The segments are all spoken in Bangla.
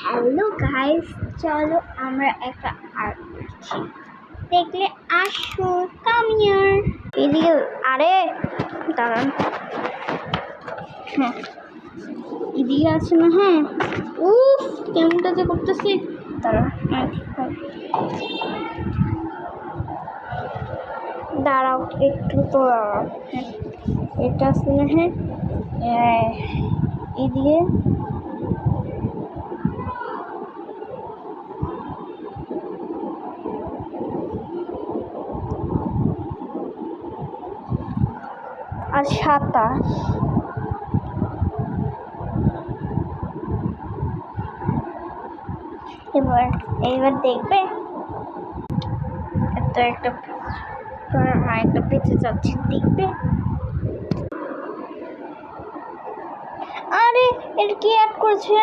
হ্যালো গাইস, চলো আমরা একটা আর্ট করছি। দেখলে আসো, কাম হিয়ার। এদিকে আরে দাঁড়ান, হ্যাঁ এদিকে আছে না? হ্যাঁ, উফ কেমনটা যে করতেছি। দাঁড়ান, দাঁড়াও একটু তো। হ্যাঁ এটা আছে না? হ্যাঁ এদিকে আর 27। এইবার দেখবে এত একটা পেঁচে যাচ্ছে, দেখবে। আরে এটা কি অ্যাড করেছে?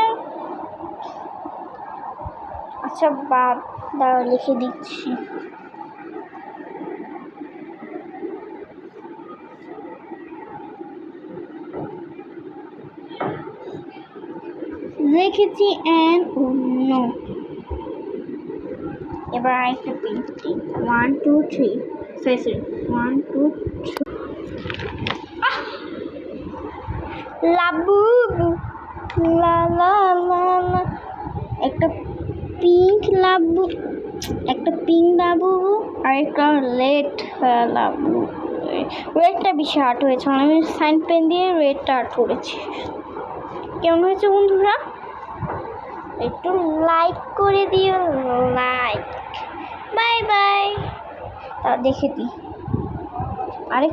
আচ্ছা বাদ দাঁড়া, লিখে দিচ্ছি। লিখেছি অ্যান্ড অন্য। এবার আরেকটা পেন্টিং 1 2 3 ফেসে 1 2 লাবু লা লা লা লা। একটা পিঙ্ক লাবু, একটা পিঙ্ক লাবু আর একটা রেড লাবু। রেডটা বেশি আর্ট হয়েছে, আমি সাইন পেন দিয়ে রেডটা আর্ট করেছি। কেমন হয়েছে বন্ধুরা? একটু লাইক করে দিও, লাইক। Bye bye. তা দেখে দিই। আরে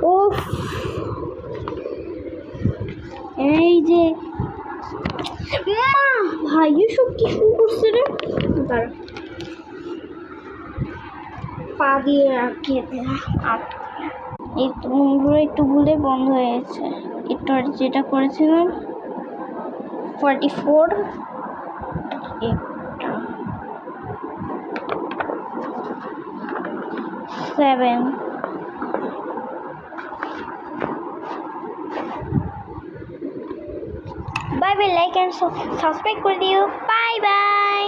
ও এই যে ভাই এসব কি শুরু করছে রে? দাঁড়া, পা দিয়ে রাখি। এই তো একটু ভুলে বন্ধ হয়ে গেছে। একটু যেটা করেছিলাম 44 7। Bye bye, like and subscribe করে দিও। Bye by.